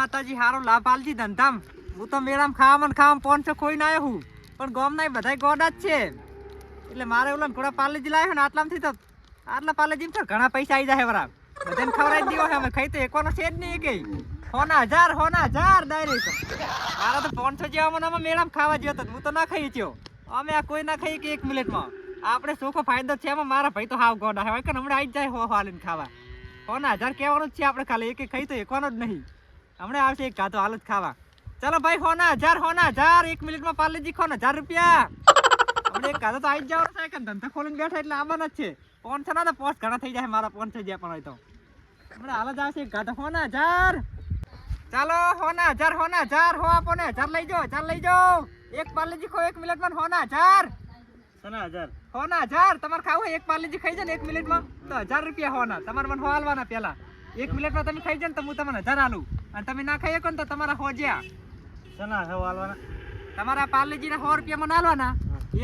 માતાજી હારો લાભ આલજી ધંધામ. હું તો મેળામાં ખાવામાં 500 ખોઈને આવ્યો હું, પણ ગામના બધાય ગોડા જ છે એટલે મારે ઓલા થોડા પાર્લેજી લાવ્યો ને આટલામાંથી તો આટલા પાર્લેજી તો ઘણા પૈસા આવી જાય વરા. બધાને ખવડાવી દેવો છે અમે, ખાઈ તો એકવાનો છે જ નહીં કઈ. હોના હજાર ડાયરેક્ટ. મારા તો 500 જેવા મને મેળામાં ખાવા જ્યો તો હું તો ના ખાઈ થયો. અમે આ કોઈ ના ખાઈ કે 1 મિનિટમાં. આપણે ચોખ્ખો ફાયદો છે એમાં. મારા ભાઈ તો હાવ ગોડા હોય કે હમણાં આવી જાય હાલીને ખાવા. હોના 1000 કહેવાનું જ છે આપણે, ખાલી એક ખાઈ તો એકવાનો જ નહીં. હમણાં આવશે એક ઘાતો હાલ જ ખાવા. ચલો ભાઈ હોના 1000 1 મિનિટમાં પાર્લેજી ખો ને 1000 રૂપિયા. હમણાં એક ઘાતો તો આવી જ જવાનું છે કે ધંધા ખોલીને બેઠા એટલે આવવાના જ છે. 500 ના તો પોસ્ટ ઘણા થઈ જાય મારા 500 જ્યાં પણ હોય તો. હમણાં હાલ જ આવશે એક ઘાતો હોના 1000. ચાલો હોના 1000 હો આપો ને 1000 લઈ જાઓ. એક પાર્લેજી ખો 1 મિનિટમાં હોના 1000. સના 1000 હોના 1000. તમારે ખાવું હોય એક પાર્લેજી ખાઈ જાય ને 1 મિનિટમાં તો 1000 રૂપિયા હોના. તમારે મને હો હાલવાના પેલા 1 મિનિટમાં તમે ખાઈ જાય ને તો હું તમને 1000 આલું. અને તમે ના ખાઈ શકો ને તો તમારા હો જ્યાં સના હો હાલવાના. તમારા પાર્લેજી ના 100 રૂપિયા મને હાલવાના.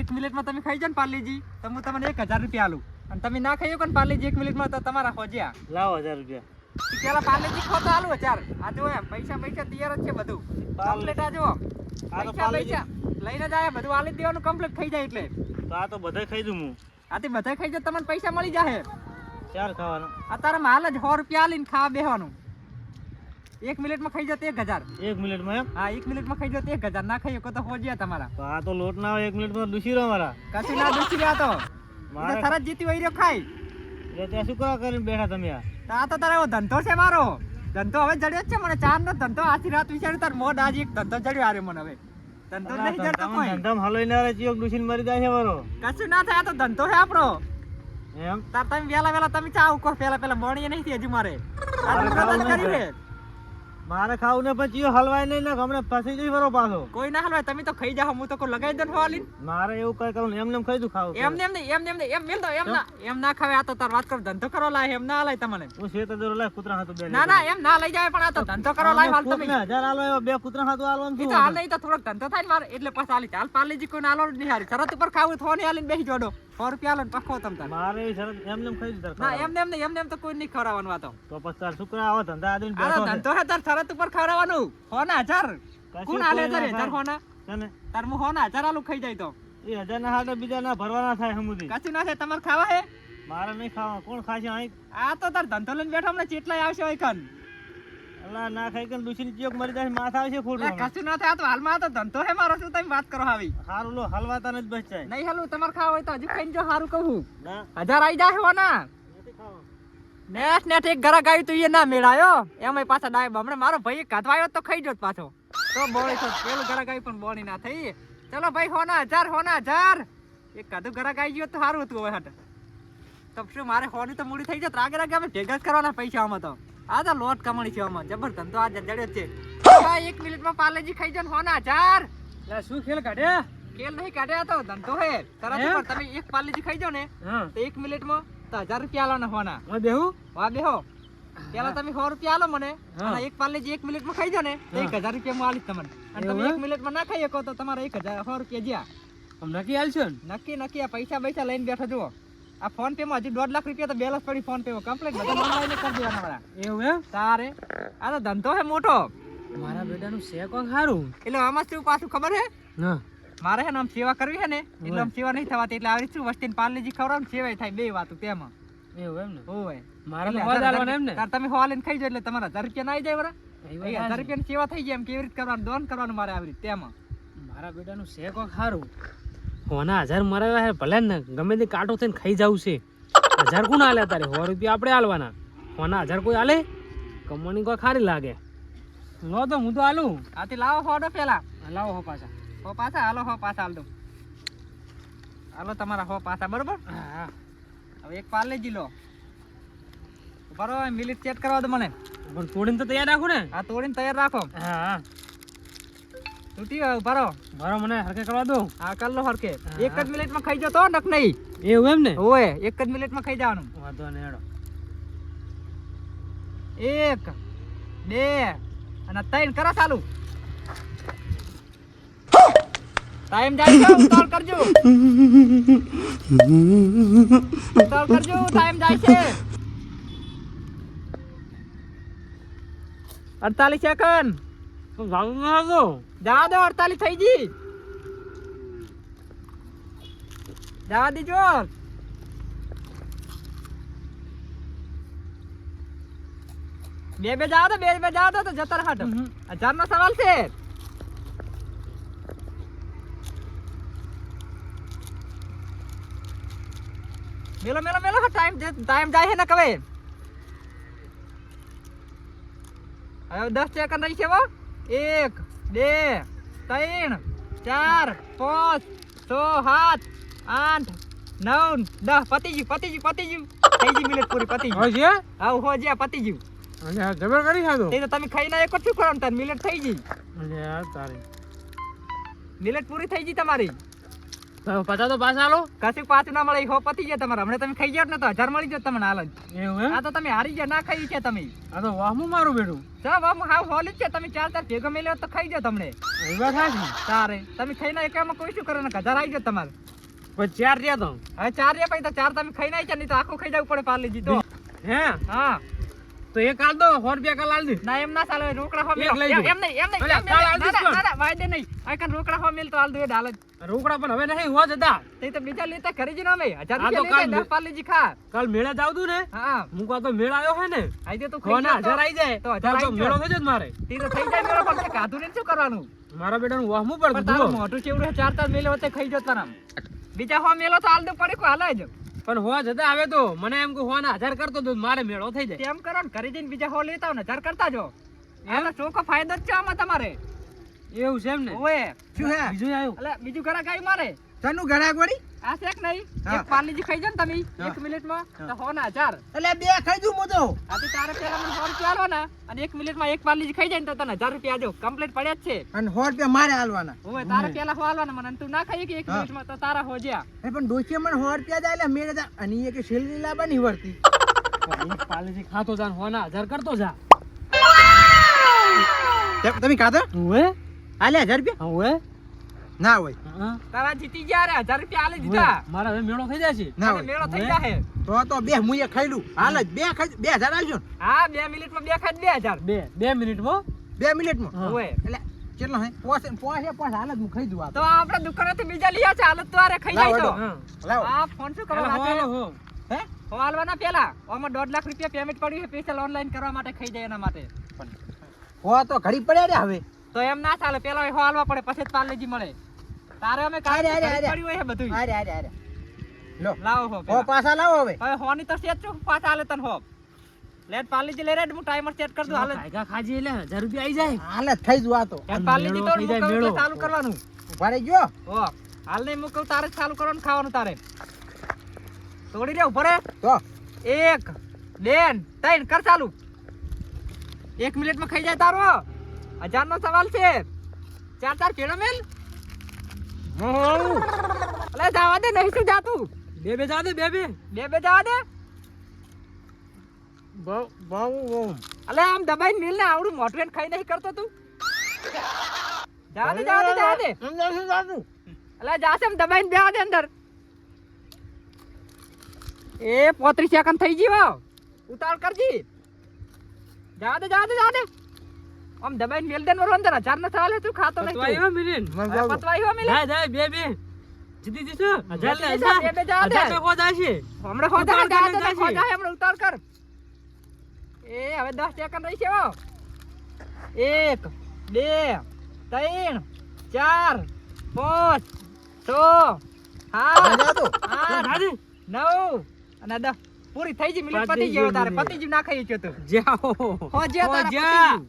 1 મિનિટમાં તમે ખાઈ જાય ને પાર્લેજી તો હું તમને 1000 રૂપિયા આલું. અને તમે ના ખાઈ શકો ને પાર્લેજી 1 મિનિટમાં તો તમારા હો જ્યાં લાવો 1000 રૂપિયા. પેલા પાર્લેજી ખો તો આલું 1000. આ જો એમ પૈસા તૈયાર જ છે બધું કમ્પ્લીટ. આ જો પૈસા લઈને જાય બધું આલી દેવાનું કમ્પ્લીટ થઈ જાય એટલે. તો આ તો બધાય ખાઈ દઉં હું. આથી બધા ખાઈ જાય તમને પૈસા મળી જાય. ચાર ખાવાનો. અત્યારે હાલ જ 100 રૂપિયા આલીને ખાવા બેહવાનું. 1 મિનિટમાં ખાઈ જાય તો 1000. 1 મિનિટમાં એમ? હા 1 મિનિટમાં ખાઈ જાય તો 1000. ના ખાઈ તો હોજ્યા તમારા. તો આ તો લોટ ના આવે 1 મિનિટમાં દુસી રહ્યો મારા. કશું ના દુસી રહ્યા તો મારે સરસ જીતી હોય રહ્યો ખાઈ. એટલે ત્યાં શું કરવા કરીને બેઠા તમે આ તો તારે એવો ધંધો છે મારો. ધંધો હવે જડ્યો જ છે મને. 4 નો ધંધો આખી રાત વિચાર્યું તાર મોઢ આજે એક ધંધો જડ્યો આરે મને. હવે ધંધો નહીં જડતો કોઈ. ધંધામ હલોઈને આવે ચિયોક દુસીને મરી જાય છે મારો. કશું ના થાય. આ તો ધંધો છે આપણો. એમ તાર તમે વેલા તમે ચા ઉકો પેલા મોણીએ નહીં હજુ મારે. મારે ખાવું ને પણ ચિયો હલવાય નહીં ને હમણાં ફસી જઈ બરો પાછો. કોઈ ના હલવાય. તમે તો ખાઈ જાઓ. હું તો કોઈ લગાવી દઉં હવાલી. મારે એવું કઈ કરું એમને ખાઈ દઉં ખાવું. એમ મેલ દો. એમ ના ખાવે. આ તો તાર વાત કરો ધંધો કરો લાય. એમ ના લાય તમને. હું છે તો લાય કૂતરા હાથું બે. ના એમ ના લઈ જાય પણ આ તો ધંધો કરો લાય હાલ તમે. 1000 આલો એવો બે કૂતરા હાથું આલવાનું ઈ તો હાલ નહીં તો થોડોક ધંધો થાય ને મારે એટલે પાછા હાલી ચાલ. પાર્લેજી કોઈ આલો નહીં હારી. શરત ઉપર ખાવું થોને હાલીને બેસી જોડો. 100 રૂપિયા આલો ને પખો તમ તાર. મારે શરત એમને ખાઈ દીધા. ના એમ તો કોઈ નહીં ખવડાવવાનું. આ તો પછી તાર શું આવો ધંધા આદમી આ ધંધો હે તાર શરત ઉપર ખવડાવવાનું. હોના 1000 કોણ આલે 1000 હોના તને તાર મુ હોના 1000 આલુ ખાઈ જાય તો એ 1000 ના હાથે બીજા ના ભરવાના થાય હમુદી. કશું ના થાય. તમારે ખાવા હે? મારે નહીં ખાવા. કોણ ખાશે અહીં? આ તો તાર ધંધો લઈને બેઠો હમણાં ચેટલાય આવશે હોય કન. અલ્લા ના ખાઈ કે દુસરી ચિયોક મરી જાય માથા આવશે ખોટું. કશું ના થાય. આ તો હાલમાં તો ધંધો હે મારો. શું તમે વાત કરો આવી? હારું લો હલવાતા નથી બચ જાય. નહીં હલવું. તમારે ખાવા હોય તો હજી ખાઈને જો હારું કહું. ના 1000 આવી જાય હોના. નથી ખાવા. નેટ એક ઘરા ગાયું તો એ ના મેળાયો. એમાંય પાછા ડાય હમણાં મારો ભાઈ કાઢવાયો તો ખાઈ જોત પાછો. તો બોળી તો પેલું ઘરા ગાયું પણ બોણી ના થઈ. ચલો ભાઈ હોના 1000. એક કાઢું ઘરા ગાઈ ગયો તો સારું હતું. હવે હટ તો શું મારે હોની તો મૂડી થઈ જત. રાગે અમે ભેગા જ કરવાના પૈસા આમાં તો. આ તો લોટ કમાણી છે આમાં જબરદસ્ત. તો આ જડ્યો છે. 1 મિનિટમાં પાર્લેજી ખાઈ જાવ હોના 1000. લા શું ખેલ કાઢે? ખેલ નહીં કાઢે. આ તો ધંધો હે. તરત તમે એક પાર્લેજી ખાઈ જાવ ને તો 1 મિનિટમાં તો 1000 રૂપિયા આલો ને હોના. હું બેહું? વાહ બેહો. પેલા તમે 100 રૂપિયા આલો મને અને એક પાર્લેજી 1 મિનિટમાં ખાઈ જાવ ને તો 1000 રૂપિયા હું આલીશ તમને. અને તમે 1 મિનિટમાં ના ખાઈ શકો તો તમારે 100 રૂપિયા જ્યાં નક્કી હાલશો ને? નક્કી. આ પૈસા લઈને બેઠો જુઓ. આ ફોન પે માં હજી 1.5 લાખ રૂપિયા તો બેલેન્સ પડી ફોન પે માં કમ્પ્લીટ બધા ઓનલાઈન કરી દેવાના મારા. એવું એમ? તારે આ તો ધંધો હે મોટો. મારા બેટાનું છે કોણ સારું. એટલે આમાં શું પાછું ખબર હે? હા મારે હે ને આમ સેવા કરવી હે ને એટલે આમ સેવા નહીં થવાતી. એટલે આવી શું વસ્તીને પાર્લેજી ખવડાવ ને સેવાય થાય. બે વાતું તેમાં. એવું એમ ને? ઓય મારા તો હોદ આલવાના એમ ને? તાર તમે હોલીને ખાઈ જો એટલે તમારા 1000 રૂપિયા ના આવી જાય બરા. 1000 રૂપિયાની સેવા થઈ જાય. એમ કેવી રીતે કરવાનું દોન કરવાનું મારે આવી રીતે તેમાં. મારા બેટાનું છે કોણ સારું. હોના 1000 મરાવ્યા હે ભલે ને ગમે તે કાંટો થઈને ખાઈ જાવ છે. 1000 કોણ આલે તારે? 100 રૂપિયા આપણે આલવાના. હોના 1000 કોઈ આલે? કમવાની કોઈ ખારી લાગે. લો તો હું તો આલું. આથી લાવો હોડો પેલા. લાવો હો પાછા. હો પાછા હાલ દો. હાલો તમારા હો પાછા બરોબર. હા હવે એક પાર્લેજી લો. બરોબર મિનિટ ચેક કરવા દો મને. પણ તોડીને તો તૈયાર રાખો ને? હા તોડીને તૈયાર રાખો. હા તૂટી ગયો. ભરો મને હરકે કરવા દો. હા કર લો હરકે. 1 જ મિનિટમાં ખાઈ જાવ તો નક નહીં. એવું એમ ને? ઓય 1 જ મિનિટમાં ખાઈ જવાનું. વાંધો નહીં હેડો. 1 2 અને 3 કરો ચાલુ. ટાઈમ જાય છે. ઉતાવળ કરજો. ટાઈમ જાય છે. 48 સેકન્ડ. તો જાવું ના હતો. જવા દો, 48 થઈ ગઈ. જવા દીજો. બે જવા દો, બે જવા દો તો જતા રહો. 1000 નો સવાલ છે. મેલો મેલો મેલો ટાઈમ જાય છે ને કવે. હવે 10 સેકન્ડ રહી છે. 1 2 3 4 5 6 7 8 9 10. પતી ગયું થઈ ગઈ મિનિટ પૂરી. પતી ગયું. હોય છે? હા હો જ્યાં પતી ગયું. અને આ જબર કરી ખાધો. તે તો તમે ખાઈને એક જ શું કરો ને મિનિટ થઈ ગઈ. અને આ તારે. મિનિટ પૂરી થઈ ગઈ તમારી. તો પતા તો પાછા આલો. કશું પાછું ના મળે. હો પતી ગયા તમારા. હમણાં તમે ખાઈ ગયા ને તો 1000 મળી જાય તમને હાલ જ. એવું એમ? આ તો તમે હારી ગયા, ના ખાઈ છે તમે. આ તો વાહમું મારું બેઠું. ચાલ વામ હાવ હોલ જ છે. તમે 4 ભેગો મેલ્યો તો ખાઈ જાવ તમને. એ વાત સાચી. તારે તમે ખાઈને એકામાં કોઈ શું કરે ને 1000 આવી જાય તમારે. પછી 4 રહ્યા તો. હવે 4 રે પછી તો 4 તમે ખાઈને આવી છે, નહીં તો આખું ખાઈ જવું પડે પાર્લેજી તો. હે? હા તો એક આલ દો. 100 રૂપિયા કાલ આલ દે. ના એમ ના ચાલે. રોકડા હો એક મેલ. લઈ જાઓ. એમ નહીં અલ્યા, કાલ આલ દઈશ પણ. ના વાયદે નહીં. આ કાન રોકડા હો મેલ તો હાલ દો એ ડાલ જ. રોકડા પણ હવે નહીં હોવા જતા. તે તો બીજા લેતા ઘરે જ ના મે 1000 આ તો રૂપિયા કાલ લેતા પાર્લેજી ખા. કાલ મેળા જાવ તું ને. હા મુકા તો મેળા આવ્યો હે ને. આઈ દે તો કોના ખાઈ 1000 આવી જાય તો 1000 તો આવી મેળો જાય. થઈ જાય મારે. તે તો થઈ જાય મેળો, પણ કાધું ને શું કરવાનું. મારા બેટાનું વાહમું પણ પડતું તારું જુઓ. મોઢું ચેવડું છે. 4 મેલે હોતે ખાઈ જતા નામ. બીજા હો મેલો તો હાલ દો પડે કો હાલે જ. પણ હોવા જતા આવે તો મને એમ કે હોના 1000 કરતો તો મારે મેળો થઈ જાય. તેમ કરો ને ઘરે જઈને બીજા હો લેતા આવો ને 1000 કરતા જો. એનો ચોખ્ખો ફાયદો જ છે આમાં તમારે. એવું છે એમ ને? ઓએ શું હે? બીજું આવ્યું. એટલે બીજું ઘરાક આવ્યું મારે. તનું ઘરાક વળી? આ શેક નહીં. હા. એક પાર્લેજી ખાઈ જાવ ને તમે હા. 1 મિનિટમાં હા. તો હો ના 1000. એટલે બે ખાઈ દઉં હું તો. આ તો તારે પેલા મને 100 રૂપિયા આલો ને અને 1 મિનિટમાં એક પાર્લેજી ખાઈ જાય ને તો તને 1000 રૂપિયા આજો. કમ્પ્લીટ પડ્યા જ છે. અને 100 રૂપિયા મારે આલવાના. ઓએ તારે પેલા હો આલવાના મને. અને તું ના ખાઈ કે 1 હા. મિનિટમાં તો તારા હો જ્યા. એ પણ ડોશીએ મને 100 રૂપિયા દે એટલે મેરે તા અને એ કે સેલરી લાવવાની વળતી. એક પાલેજી ખાતો જા ને હોના 1000 કરતો જા. તમે ખાધો? ઓએ આલે 1000 રૂપિયા? ઓએ ના હોય. હા. તારા જીતી ગયા રે 1000 રૂપિયા આલી દીધા. મારા હવે મેળો થઈ જશે. ના અને હોય. મેળો થઈ ઓએ. જાહે. તો બે હું એ ખાઈ લઉં. હાલ જ બે ખાઈ 2000 આલજો ને. હા 2 મિનિટમાં બે ખાઈ 2000. 2 મિનિટમાં 2 મિનિટમાં. હા. ઓએ એટલે કેટલો હે? પોસ હાલ જ હું ખાઈ દઉં આ તો આપણે દુકાનેથી બીજા લઈ આવશે. હાલત તો આરે ખાઈ જાય તો. લાવો, હા. લાવો. આ ફોન શું કરવા પેલા માટે? હો હે? હો હાલવાના પેલા. આમાં 1.5 લાખ રૂપિયા પેમેન્ટ પડ્યું છે સ્પેશિયલ ઓનલાઈન કરવા માટે ખાઈ જાય એના માટે. હો તો ઘડી પડ્યા રે હવે. તો એમ ના ચાલે. પેલા હો હાલવા પડે પછી જ પાર્લેજી મળે. તારે અમે કાલે અરે, અરે, અરે. પડ્યું હોય છે બધું. અરે લો લાવો હો હો પેલા. પાછા લાવો હવે. હવે હોની તો સેટ છું પાછા હાલે તને હો. લેટ પાર્લેજી લઈ રે હું ટાઈમર સેટ કરી દઉં હાલે. કાયકા ખાજી એટલે 1000 રૂપિયા આવી જાય. હાલ જ ખાઈ દઉં આ તો. એમ પાર્લેજી તો મેળો થઈ જાય, હું કહું મેળો. એટલે ચાલુ કરવાનું. ઉભા રહી ગયો. હો હાલ નહીં હું કહું તારે જ ચાલુ કરવાનું ખાવાનું તારે. તોડી રે ઉભો રે. તો 1 2 3 કર ચાલુ. 1 મિનિટમાં ખાઈ જાય તારો. 1000 નો સવાલ છે. 4 પેડો મેલ. અલે જવા દે નહીં શું જાતું. બે જા દે બે બે જવા દે. બહુ અલે આમ દબાઈને મેલ ને આવડું મોટવેન ખાઈ નહીં કરતો તું. જવા દે. અંદર શું જાતું? અલે જાશે એમ દબાઈને બેવા દે અંદર. એ 35 સેકન્ડ થઈ ગઈ. ઉતાળ કરજી. જવા દે. આમ દબાઈને મેલ દે ને અંદર. 1000 નો સવાલ છે તું ખાતો નહીં. પતવાયો મિલિન. પતવાઈ હો મેલે. જાય બે જીતી જઈશું. 1000 લે બે જા દે. 1000 હો જાશે. હમણાં ઉતાળ કરીને જાશે. હમણાં ઉતાર કર. એ હવે 10 સેકન્ડ રહી છે. 1 2 3 4 5 6 7 8 9 અને 10 પૂરી થઈ ગઈ. મિનિટ પતી ગઈ. તારે પતી ગયું. ના ખાઈ છે તું. જાઓ હો જ્યાં તારા પતી ગયું.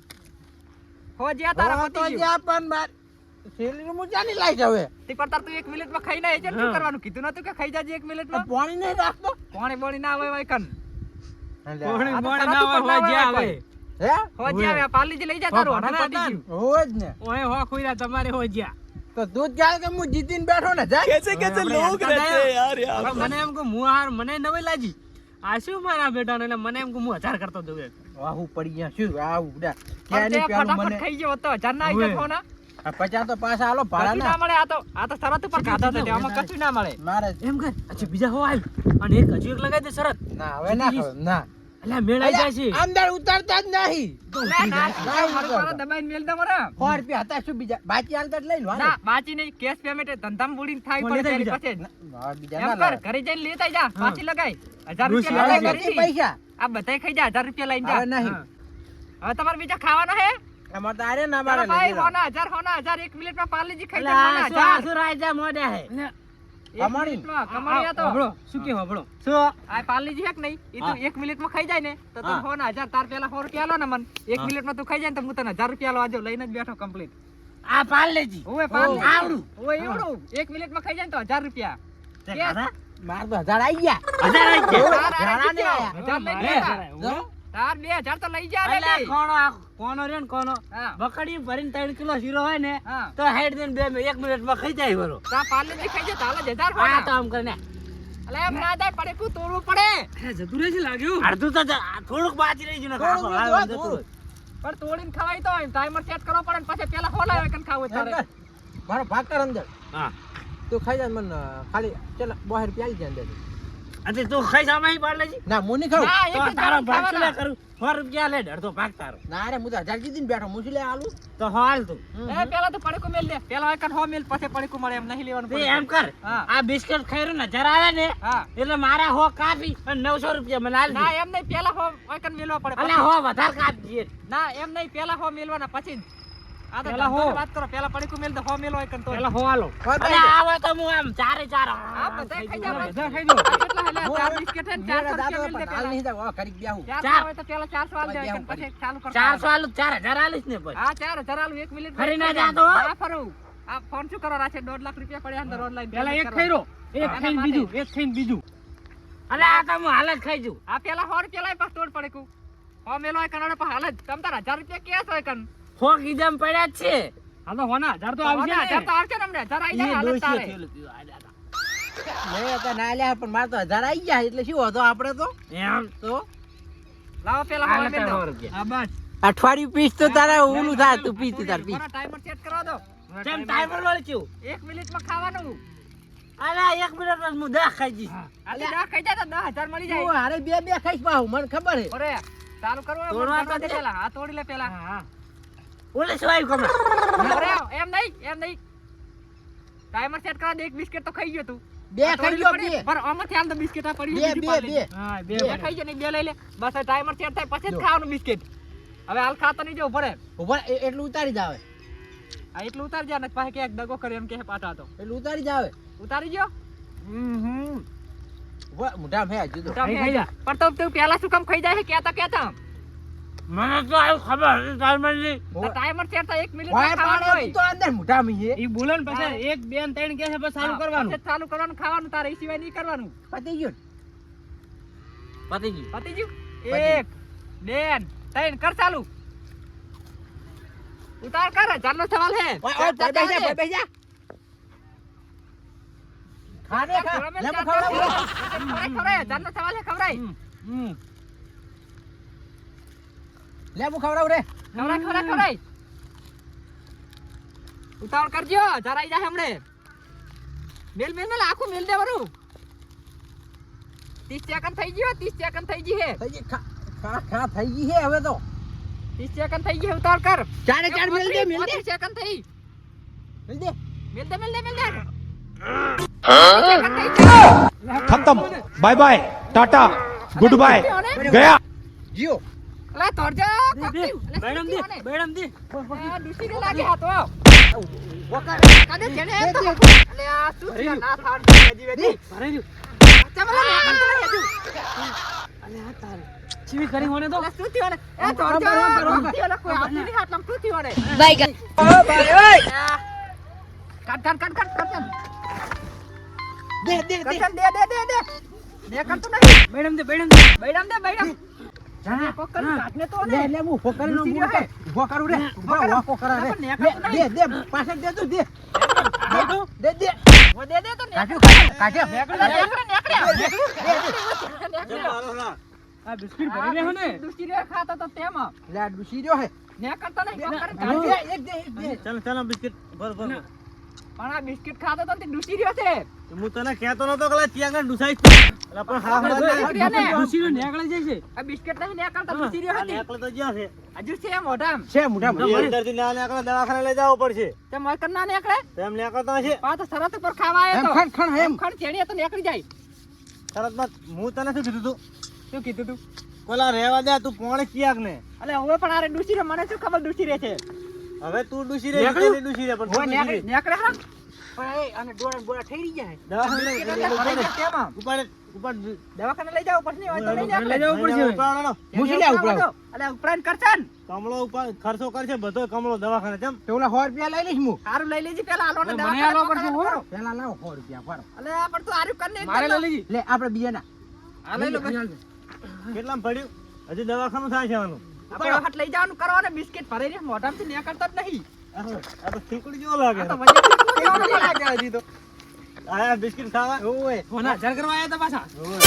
હો જ્યાં તારા તો પતી ગયું. જ્યાં પણ બાર સેલરી હું ચાલી લાઈ જાવ. તે પર તાર તું 1 મિનિટમાં ખાઈ ના છે. શું કરવાનું કીધું નતું કે ખાઈ જાજે 1 મિનિટમાં. પાણી નહીં રાખતો. પાણી બોણી ના હોય કન. કોણી આ તો મોણે તરત ના ઉપર હોય ના જ્યાં હોય આવે. હે? હો જ્યાં આવે પાર્લેજી લઈ જા તારું. હો, હમણાં પતી ભણા ગયું. હોય જ ને. ઓય હો ખોઈરા તમારે હો જ્યાં. તો તું જ જાય કે હું જીતીને બેઠો ને જાય. कैसे लोग रहते हैं यार यार. મને એમ કે હું હાર મને નવી લાગી. આ શું મારા બેટાને એટલે મને એમ કે હું 1000 કરતો દઉં એક. આવું પડી ગયા શું આવું ઉડા પણ ક્યાં તે નહીં પેલું ફટાફટ મને ખાઈ ગયો હતો. 1000 ના આવી હોય. જાય ફોન. આ 50 તો પાછા આલો ભાડા કશું ના ના મળે. આ તો શરત ઉપર ખાધો છે. આમાં કશું ના મળે. મારે એમ કે અચ્છા બીજા હો આવ્યું અને એક હજુ એક લગાવી દે શરત. ના હવે ના ખાવ ના એટલે મેળાઈ જાય છે અંદર ઉતારતા જ નહીં. લે, ના, મારું મારો દબાઈને મેલ દે મારા. 100 રૂપિયા હતા શું બીજા બાકી હાલતા જ લઈ લો ના, બાચી નહીં, કેશ પેમેન્ટ ધંધામાં બુડીને થાય કોને પડે બીજા? પછી. બીજા એમ ના કર, લાવે. ઘરે જઈને લેતા જા, પાછી લગાય. 1000 ડોશી રૂપિયા આવે લગાય છે. ઘરેથી. પૈસા આ બધાય ખાઈ જા, 1000 રૂપિયા લઈને જા. હવે નહીં. હવે તમારે બીજા ખાવાના હે? અમારે તો આરે ના તારા મારે ભાઈ લઈ હોના 1000 એક મિનિટમાં પાર્લેજી ખાઈ એટલે જાય, આ હોના 1000. શું રાજા મોઢા હે એક કમાણી. મિનિટમાં, કમાણી આ તો. હબળો શું કે હબળો આ પાર્લેજી હે કે નહીં? ઈ તું હા. 1 મિનિટમાં ખાઈ જાય ને તો તને હા. હોના 1000 તાર પેલા 100 રૂપિયા આલો ને મન. 1 હા. મિનિટમાં તું ખાઈ જાય ને તો હું તને 1000 રૂપિયા આલો, આજો લઈને જ બેઠો complete. આ પાર્લેજી ઓવે પાર્લેજી. આવડું. ઓવે એવડું. 1 મિનિટમાં ખાઈ જાય ને તો 1000 રૂપિયા. તે કે? ખાધા? મારે તો 1000 આવી ગયા. 1000 આવી ગયા. તાર આરે ઘણા ને જીત્યો. આયા. 1000 લઈ મારે ગયા. જો. તાર 2000 તો લઈ જા રે એટલે લઈ. કોનો રે ને કોનો હા. બકડી ભરીને 3 કિલો શીરો હોય ને હા. તો હેડ દે 1 મિનિટમાં ખાઈ જાય વરો તા પાર્લેજી ખાઈ જાય તો હાલે 1000 આ હોના. તો આમ કરીને અલે એમ ના જાય, પડે કું તોડવું પડે. જતું રહે છે લાગ્યું અડધું તો થોડુંક બાકી રહી ગયું ને થોડુંક ખાખો. બીજું હા, જતું થોડુંક. રહે. પણ તોડીને ખવાય તો હોય, ટાઈમર સેટ કરવો પડે ને પછી પેલા હોલા આવે કન ખાવું એમ તારે. કર. મારો ભાગ કર અંદર. હા તું ખાઈ જા મને ખાલી ચાલ 2 રૂપિયા આવી જાય અંદર. અતે તું ખાઈ જામે પાર્લેજી ના હું નહીં ખાઉં. ના, તો એક જ તારો દાડો ભાગ શું લે ખાવાના. કરું 100 રૂપિયા લે અડધો ભાગ તારો ના રે હું તો 1000 જીતીને બેઠો હું શું લે આલું. તો હાલ તું એ પેલા તો પડકું મેલ દે. પેલા હોય કન હો મેલ પછી પડકું મળે, એમ નહીં લેવાનું તે પડકું. એમ કર હા. આ બિસ્કિટ ખાઈ રહ્યો ને જરા આવે ને હા. એટલે મારા હો કાપી અને 900 રૂપિયા મને આલ ના એમ નહીં, પેલા હો હોય કન મેલવા પડે અલે પછી. હો વધારે કાપજે ના એમ નહીં, પેલા હો મેલવાના પછી જ. આ તો પેલા હો. ધંધાની વાત કરો, પેલા પડકું મેલ દે, હો મેલ હોય કન તો. પેલા હો આલો હોય અલે આવે તો હું આમ ચારે ચાર આ બધાય ખાઈ જા, બધા ખાઈ દો આ કેટલા હે લે? હું ચાર આ- બિસ્કિટ હે ને મેરા 400 દાદો રૂપિયા મેલ દે પણ હાલ પેલા. નહીં જાવ ઘડીક બેહું. 400 હોય તો પેલા 400 આલ દે, બેહું પછી ચાલુ કર 400 આલું 4000 આલીશ ને પછી હા 4000 આલું, 1 મિનિટ ફરી ના wait જાતો, હો? ના ફરું. આ ફોન શું કરો રાશે? 1.5 લાખ રૂપિયા પડ્યા અંદર ઓનલાઈન પેલા એક પેમેન્ટ ખાઈ કરવા. રહ્યો એક હા, ખાઈને એના બીજું એક ખાઈને બીજું અલે આ તો હું હાલ જ ખાઈ જઉં આ પેલા 100 રૂપિયા લાય, પાછું તોડ પડે કુ. હો મેલો હોય કનાડે પણ હાલ જ તમ તાર 1000 રૂપિયા કેસ હોય કન. હો કીધમ પડ્યા જ છે હા તો હોના 1000 તો આવશે હોના, ને 1000 તો આવશે ને હમણાં. 1000 આઈ જાય હાલ જ તારે. મેં તો ના લ્યા પણ મારે તો 1000 આવી ગયા એટલે શું હતો આપણે તો એમ તો લાવો પેલા હો મેલ દો. હા બસ અઠવાડિયું પીસ તો તારે ઓલું થાય તું પીસ તાર પીસ. મારા ટાઈમર સેટ કરવા દો. કેમ ટાઈમર વાળી કેવું 1 મિનિટમાં ખાવાનું. અલે 1 મિનિટ જ હું 10 ખાઈ જઈશ આટલી દવા ખાઈ જાય તો 10,000 મળી તું જાય. હારે બે ખાઈશ પાહું મને ખબર હે. અરે ચાલુ કરવું હોય તોડવા પણ કરવા દે તો દે. પેલા. હા તોડી લે પેલા. હા ઓલે સ્વાઈ કમલા અરે એમ નહીં. ટાઈમર સેટ કરવા દે, એક બિસ્કિટ તો ખાઈ ગયો તું. બે આ ખાઈ તોડી ગયો લે બે. પણ આમાંથી હાલ તો બિસ્કિટ આ પડ્યું બે બીજું બે પાડી લે. બે. હા બે બે ખાઈ જાય ને બે લઈ લે. બસ આ ટાઈમર સેટ થાય પછી જ ખાવાનું બિસ્કિટ. હવે હાલ ખાતો નહીં જવું પડે. ઉભા એટલું ઉતારી જ આવે. આ એટલું ઉતારી જા ને પાસે કે એક દગો કરે એમ કે પાછા તો એટલું ઉતારી જ આવે. ઉતારી ગયો. ઉભા મોઢામાં હે હજુ તો. ખાઈ જા. પણ તો તું પેલા શું કામ ખાઈ જાય છે કેતા મને તો આવું ખબર હતી ટાઈમર ની ટાઈમર સેટ થાય 1 મિનિટ હોય ખાવાનું પાડે હોય. તો અંદર મોઢામાં હે. ઈ બોલે ને પછી 1 2 3 કે છે બસ ચાલુ હા, કરવાનું પછી જ ચાલુ કરવાનું, ખાવાનું તારે એ સિવાય નહીં કરવાનું. પતી ગયું. પતી ગયું પતી ગયું? પતી. 1 2 3 કર ચાલુ. ઉતાર કર, ચાલનો સવાલ હે. ઓય ઓય ભાઈ બેસી જા ભાઈ બેસી જા. ખા રે ખા. લે હું ખવડાવું. ખવડાય, ચાલનો સવાલ હે, ખવડાય. લે હું ખવડાવું રે. ખવડાય. ઉતાવળ કરજો, જરાઈ જાય હમણે. મેલ આખું મેલ દેવાનું. 30 સેકન્ડ થઈ ગયો, 30 સેકન્ડ થઈ ગઈ હે. થઈ ગઈ ખા થઈ ગઈ હે હવે તો. 30 સેકન્ડ થઈ ગઈ હે, ઉતાવળ કર. ચારે ચાર મેલ દે મેલ દે. 30 સેકન્ડ થઈ. મેલ દે. મેલ દે. 30 સેકન્ડ થઈ ગઈ. खत्म bye bye tata good bye गया જીઓ. અલા તોડજો, કોકતી. અલા, બેડમ દે સુતી બેડમ દે આ ડૂસી ને લાગે આ તો. વકા કાદે જેને એમ તો. દે. અલે આ શું થયું? ના થાળ વેજી વેજી. ભરાઈ ગયું ચમલા ને કંટ્રોલ હેતું. અલે આ તાર ચીવી કરી હોને તો અલા શું થયું ને? એ તોડજો. કોકતી અલા કોઈ હાથ નહીં હાથ લમ શું થયું ને? ઓ ભાઈ ઓય. કાટ. દે દે દે. કરશન દે. ને કરતો નહીં. બેડમ દે બૈડમ. જાને કોક કરી કાટને તો લે ને. લે હું ફોકર નો ડૂસી મૂળ રહે. ઉભો કરું રે. ઉભો વાકો કરા રે. ને કરતો દે દે પાછળ દે તું દે. દે. વો દે તો ને. કાઢ્યો. નેકળ્યા. આ બિસ્કિટ ભરી લે હોને દૂસરી રે ખાતો તો તેમાં. લે ડૂસી રહ્યો હે. ને કરતો નહીં. કોક કરીને દે કાઢજે. એક દે. ચાલ ચાલ બિસ્કિટ ભર પણ આ બિસ્કિટ ખાતો તો તે ડૂસી રહ્યો છે. હું તને કહેતો નતો કે લા ત્યાં આગળ ડૂસાઈશ તું. એટલે પણ હા હા ડૂસીનો નેકળે જાય છે. આ બિસ્કિટ નહીં નીકળતા ડૂસી રહ્યો હતી. એકલો તો જ્યાં છે હજુ છે મોઢામ. છે મોટા એ અંદરથી ના નીકળે દવાખાને લઈ જવો પડશે તે મકર ના નીકળે. તેમ નીકળતા છે પાછો શરત ઉપર ખાવા એમ આવ્યો તો. ખણ ખણ એમ ખણ ચેણીએ તો નીકળી જાય. તરતમાં હું તને શું કીધું તું શું કીધું તું? કોલા રહેવા દે તું પોણે કિયાક ને અલે હવે પણ આરે ડૂસી રહ્યો, મને શું ખબર ડૂસી રહે છે. હવે તું ડૂસી રે નીકળ્યું? કે ડૂસી રે પણ ઓય તું ડૂસી રે. નીકળે હા. પણ એ અને ડોળા બોળા થઈ ગયા હે. દવાખાને લઈ એટલે જવું ભરાઈ પડે. જાય તેમાં. ઉપાડ ઉપાડ દવાખાને લઈ જાવ પછી હોય તો લઈ જાવ. લઈ જવું પડશે હવે. ઉપાડવાનો. મૂકી લે ઉપરાવ. અલે ઉપરાંત કરશે ને. કમળો ઉપાડ ખર્ચો કરશે બધો કમળો દવાખાને કેમ તો ઓલા 100 રૂપિયા લઈ લઈશ હું. હારું લઈ લેજી પેલા હાલો ને મને દવાખાને હાલવા પડશે, હો. પકડો. પેલા લાવો 100 રૂપિયા ભરો. અલે આ પણ તું હારું કરીને મારે લઈ લેજી. લે આપણે બીજાના. હા લઈ લો પછી. કેટલામાં પડ્યું હજી દવાખાનું થાય છે આનું આપણે વખત લઈ જવાનું કરો ને બિસ્કિટ ભરાઈને મોઢામાંથી નીકળતા જ નહીં. આ તો થીકડી જેવો લાગે આ તો વજન કેવું લાગે હજી તો. આ બિસ્કિટ ખાવા ઓય હોના 1000 કરવા આયા હતા પાછા. ઓય.